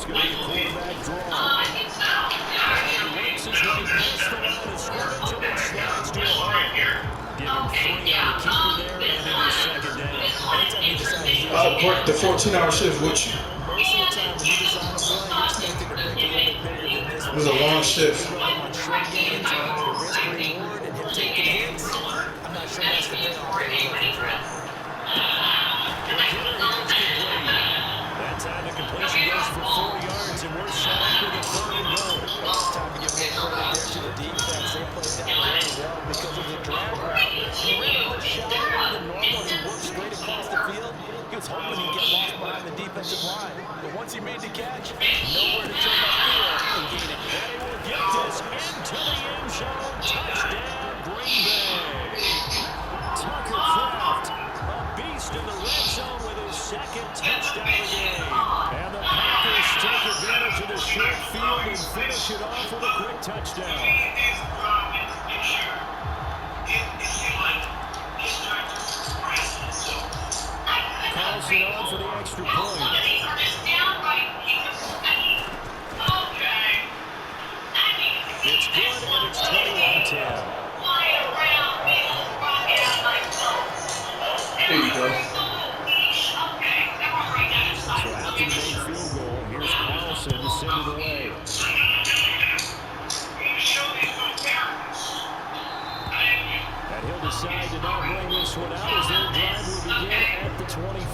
It's going to be a quarterback draw. And he works his way past the line of scrimmage and then slides to a hole. Give him 3 on the keeper there, and it is second down. Anytime you decide to use work the 14-hour shift with you. most of the time when you design a play, you're expecting to break a little bit bigger than this. It was a long shift. On short gains, risk reward, and him taking hits. I'm not sure that's the payoff they're looking for. That time the completion goes for 4 yards, and we're set up with a 3rd and goal. It's time to give a little credit there to the defense. They played that very well because of the drag route. He ran a little shallower than normal as he worked straight across the field. He was hoping he'd get lost behind the defensive line. But once he made the catch, nowhere to turn that field and gain it. And he will get this into the end zone. Touchdown, Green Bay. Tucker Kraft, a beast in the red zone with his 2nd touchdown of the game. And the Packers take advantage of the short field and finish it off with a quick touchdown. Calls it on for the extra point. It's good, and it's 21-10. There you go. So after the main field goal, here's Carlson to send it away. And he'll decide to not bring this one out as their drive will begin at the 25.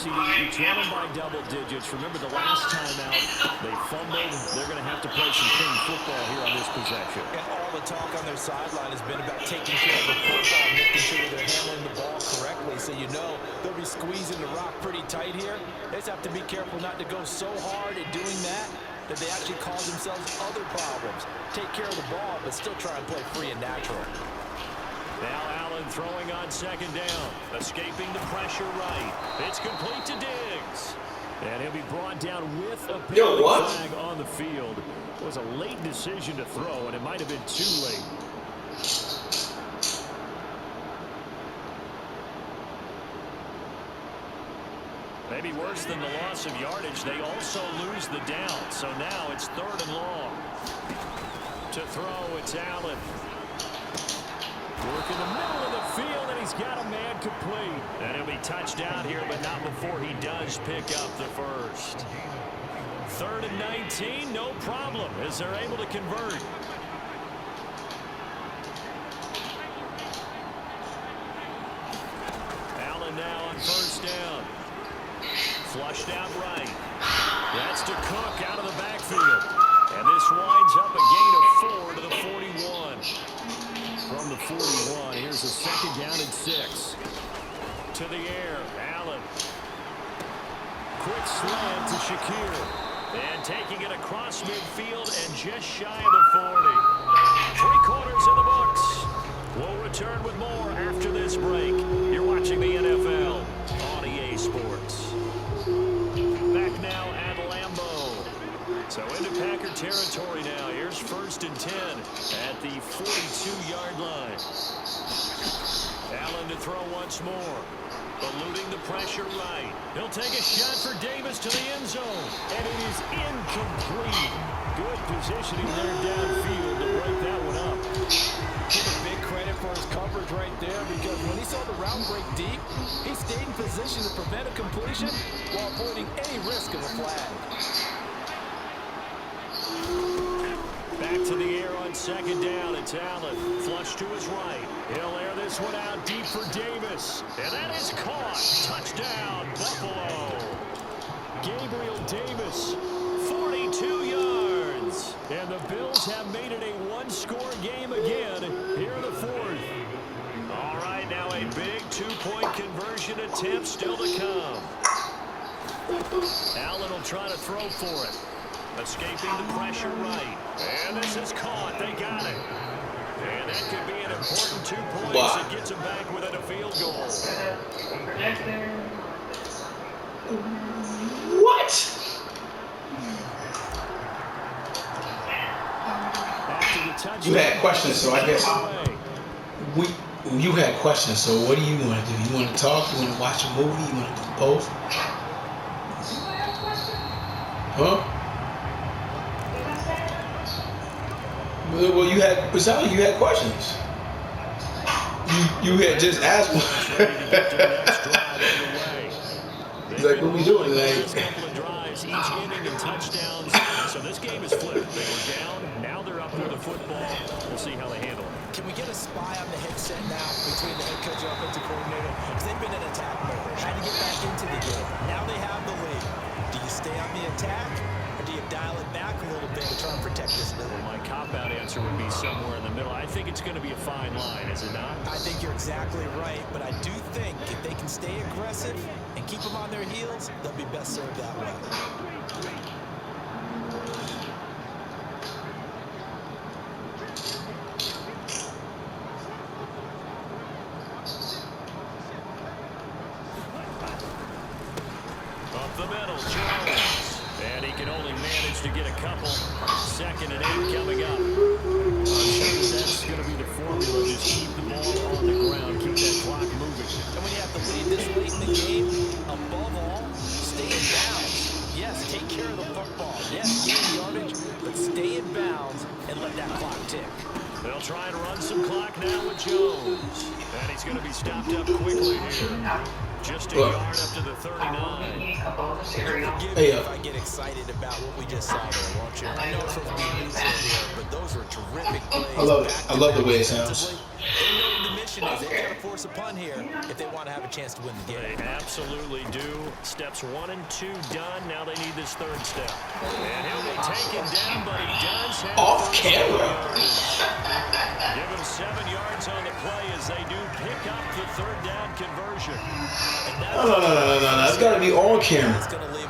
You're trailing by double digits. Remember the last time out, they fumbled. They're going to have to play some clean football here on this possession. And all the talk on their sideline has been about taking care of the football, making sure that they're handling the ball correctly. So you know they'll be squeezing the rock pretty tight here. They just have to be careful not to go so hard at doing that they actually cause themselves other problems. Take care of the ball, but still try and play free and natural. Now Allen throwing on 2nd down. Escaping the pressure right. It's complete to Diggs. And he'll be brought down with a penalty flag on the field. It was a late decision to throw, and it might have been too late. Maybe worse than the loss of yardage, they also lose the down. So now it's 3rd and long. To throw, it's Allen. Work in the middle of the field, and he's got a man complete. And he'll be touchdown here, but not before he does pick up the first. 3rd and 19, no problem, as they're able to convert. Allen now on 1st down. Flushed out right. That's to Cook out of the backfield. And this winds up a gain of 4 to the 41. From the 41, here's a 2nd down and 6. To the air, Allen. Quick slant to Shakir. And taking it across midfield and just shy of the 40. 3/4 in the books. We'll return with more after this break. You're watching the NFL on EA Sports. Back now at Lambeau. So into Packer territory now. Here's 1st and 10 at the 42-yard line. Allen to throw once more. Eluding the pressure right. He'll take a shot for Davis to the end zone. And it is incomplete. Good positioning there downfield to break that one up. Give a big credit for his coverage right there, because when he saw the route break deep, he stayed in position to prevent a completion while avoiding any risk of a flag. Back to the air on 2nd down. It's Allen. Flush to his right. He'll air this one out deep for Davis. And that is caught. Touchdown, Buffalo. Gabriel Davis, 42 yards. And the Bills have made it a one-score game again here in the 4th. All right, now a big 2-point conversion attempt still to come. Allen will try to throw for it. Escaping the pressure right. And this is caught. They got it. And that could be an important 2 points that gets them back within a field goal. What? You had questions, so I guess you had questions. So what do you want to do? You want to talk? You want to watch a movie? You want to do both? Huh? Well, you had questions. You had just asked one. He's like, what we doing? Like, each inning and touchdowns. So this game is flipped. They were down. Now they're up with the football. We'll see how they handle it. Can we get a spy on the headset now between the head coach and offensive coordinator? Because they've been in attack mode. Trying to get back into the game. Now they have the lead. Do you stay on the attack, or do you dial it back a little bit to try and protect this lead? Well, my cop-out answer would be somewhere in the middle. I think it's going to be a fine line, is it not? I think you're exactly right, but I do think if they can stay aggressive and keep them on their heels, they'll be best served that way. Up the middle, Jones. And he can only manage to get a couple. 2nd and 8 coming up. I'm sure that's going to be the formula. Just keep the ball on the ground. Keep that clock moving. And when you have to lead this late in the game, above all, stay in bounds. Yes, take care of the football. Yes, gain yardage, but stay in bounds and let that clock tick. They'll try and run some clock now with Jones. And he's going to be stopped up quickly here. Just a yard up to the 39. Forgive me if I get excited about what we just saw there, won't you? I know it's supposed to be neutral here, but those were terrific plays. I love it. I love the way it sounds. They know what the mission is. They've got to force a punt here if they want to have a chance to win the game. They absolutely do. Steps 1 and 2 done. Now they need this 3rd step. And he'll be taken down, but he does have off camera. Give him 7 yards on the play as they do pick up the 3rd down conversion. No. It's got to be on camera.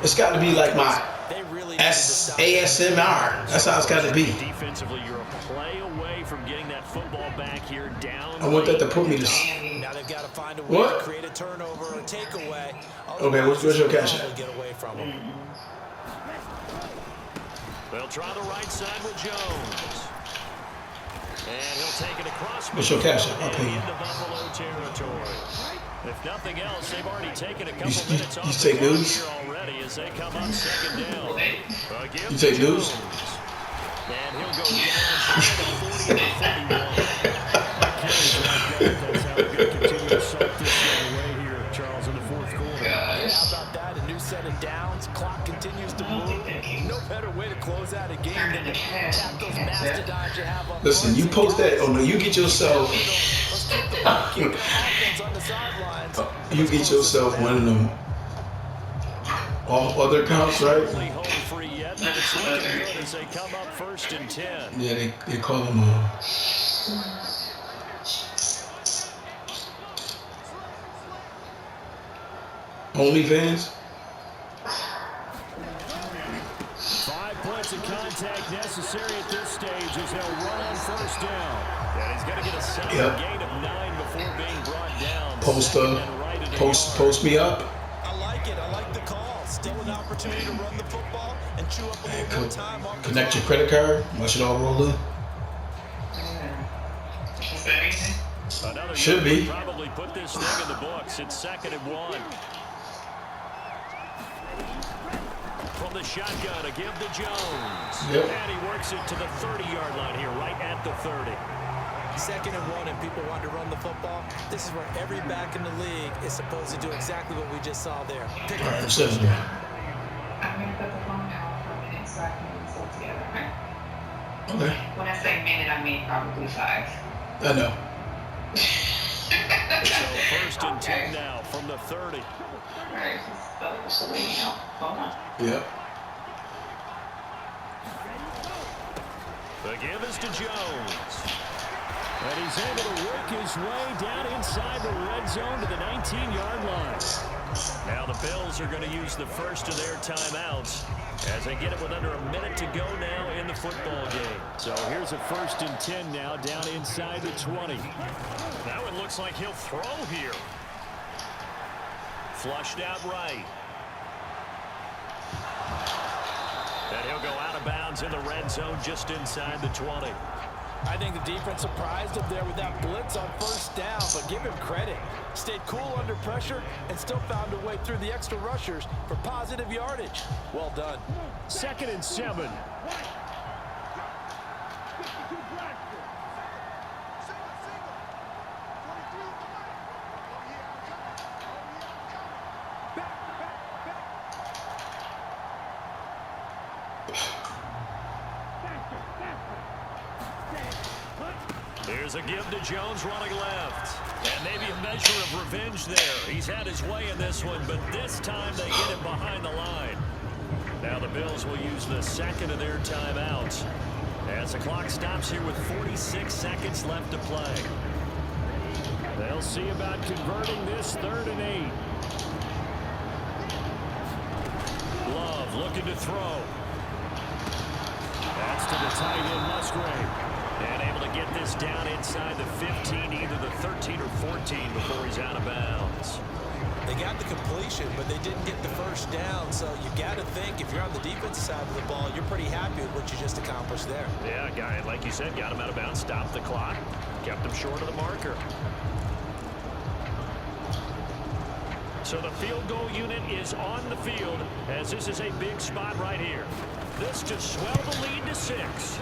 It's got to be like my ASMR. That's how it's got to be. Defensively, you're a play away from getting that football back here down. I want that to put me to. Now they've got to find a way to create a turnover or a takeaway. Okay, what's your cash out? Get away from them. They'll try the right side with Jones. And he'll take it across. What's your cash out? I'll pay you. Into Buffalo territory. If nothing else, they've already taken a couple minutes off you take news? here already as they come up 2nd down. You take news? And he'll go down 40 to 41. That's how we're going to continue to salt this thing away here, Charles, in the 4th quarter. Yeah, how about that? A new set of downs. Clock continues to move. No better way to close out a game than to tap those mastodons you have up. Listen, you post that. Oh no, you get yourself. You get yourself one of them. All other accounts, right? Yeah, they call them. OnlyFans. 5 points of contact necessary at this stage as they'll run on 1st down. And he's got to get a solid gain of 9 before being brought down. Post me up. I like it. I like the call. Still an opportunity to run the football and chew up a little more time. Connect your credit card. Watch it all roll in. Should be. Probably put this thing in the books. It's 2nd and 1. From the shotgun, a give to Jones. Yep. And he works it to the 30-yard line here, right at the 30. 2nd and 1, and people want to run the football. This is where every back in the league is supposed to do exactly what we just saw there. Pick up the football. I'm going to put the phone down for a minute so I can put this all together, okay? Okay. When I say minute, I mean probably 5. I know. So 1st and 10 now from the 30. Alright, so let me know. Hold on. Yep. The give is to Jones. And he's able to work his way down inside the red zone to the 19-yard line. Now the Bills are going to use the first of their timeouts as they get it with under a minute to go now in the football game. So here's a 1st and 10 now down inside the 20. Now it looks like he'll throw here. Flushed out right. And he'll go out of bounds in the red zone just inside the 20. I think the defense surprised him there with that blitz on 1st down, but give him credit. Stayed cool under pressure and still found a way through the extra rushers for positive yardage. Well done. 2nd and 7. Here's a give to Jones running left. And maybe a measure of revenge there. He's had his way in this one, but this time they get him behind the line. Now the Bills will use the 2nd of their timeouts as the clock stops here with 46 seconds left to play. They'll see about converting this 3rd and 8. Love looking to throw. That's to the tight end, Musgrave. And able to get this down inside the 15, either the 13 or 14 before he's out of bounds. They got the completion, but they didn't get the 1st down, so you got to think if you're on the defensive side of the ball, you're pretty happy with what you just accomplished there. Yeah, guy, like you said, got him out of bounds, stopped the clock, kept him short of the marker. So the field goal unit is on the field as this is a big spot right here. This to swell the lead to 6.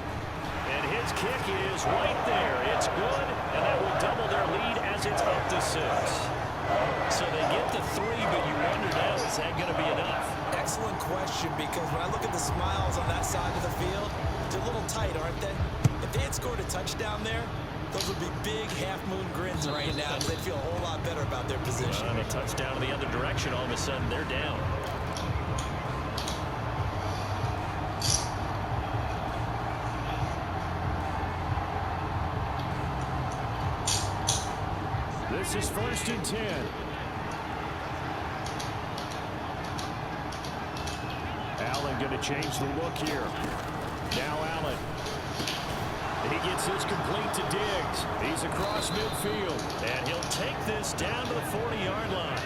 And his kick is right there. It's good, and that will double their lead as it's up to 6. So they get to 3, but you wonder now, is that going to be enough? Excellent question, because when I look at the smiles on that side of the field, they're a little tight, aren't they? If they had scored a touchdown there, those would be big half-moon grins right now, because they'd feel a whole lot better about their position. And a touchdown in the other direction, all of a sudden they're down. This is 1st and 10. Allen going to change the look here. Now Allen. He gets this complete to Diggs. He's across midfield. And he'll take this down to the 40-yard line.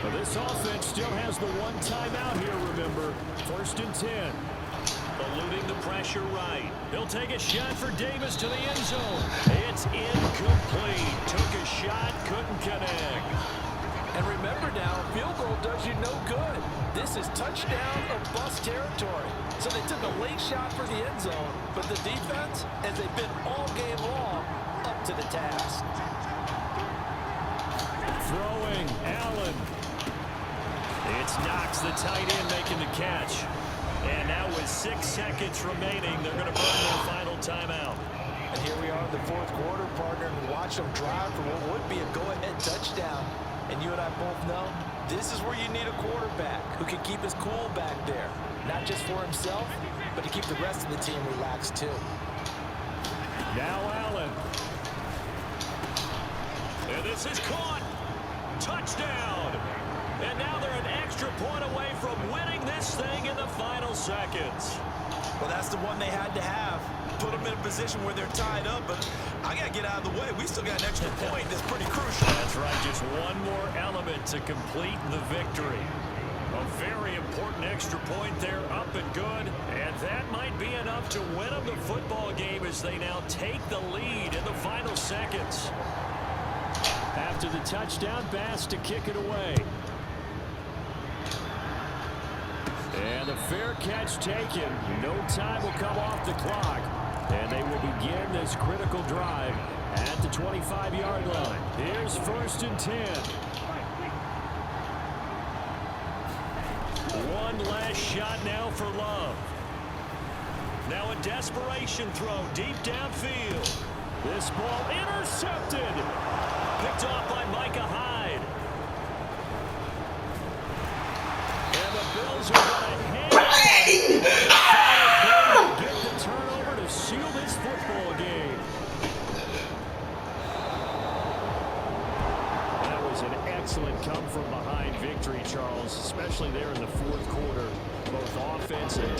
But this offense still has the 1 timeout here, remember. 1st and 10. Eluding the pressure right. He'll take a shot for Davis to the end zone. It's incomplete. Took a shot, couldn't connect. And remember now, field goal does you no good. This is touchdown or bust territory. So they took a late shot for the end zone, but the defense, as they've been all game long, up to the task. Throwing, Allen. It's Knox, the tight end, making the catch. And now with 6 seconds remaining, they're going to burn their final timeout. And here we are in the 4th quarter, partner, and watch them drive for what would be a go-ahead touchdown. And you and I both know this is where you need a quarterback who can keep his cool back there. Not just for himself, but to keep the rest of the team relaxed too. Now Allen. And this is caught. Touchdown. And now they're an extra point away from winning this thing in the final seconds. Well, that's the one they had to have. Put them in a position where they're tied up, but I got to get out of the way. We still got an extra point that's pretty crucial. That's right, just one more element to complete the victory. A very important extra point there, up and good. And that might be enough to win them the football game as they now take the lead in the final seconds. After the touchdown, Bass to kick it away. And the fair catch taken. No time will come off the clock. And they will begin this critical drive at the 25-yard line. Here's 1st and 10. One last shot now for Love. Now a desperation throw deep downfield. This ball intercepted. Picked off by Micah Hyde. And the Bills are going to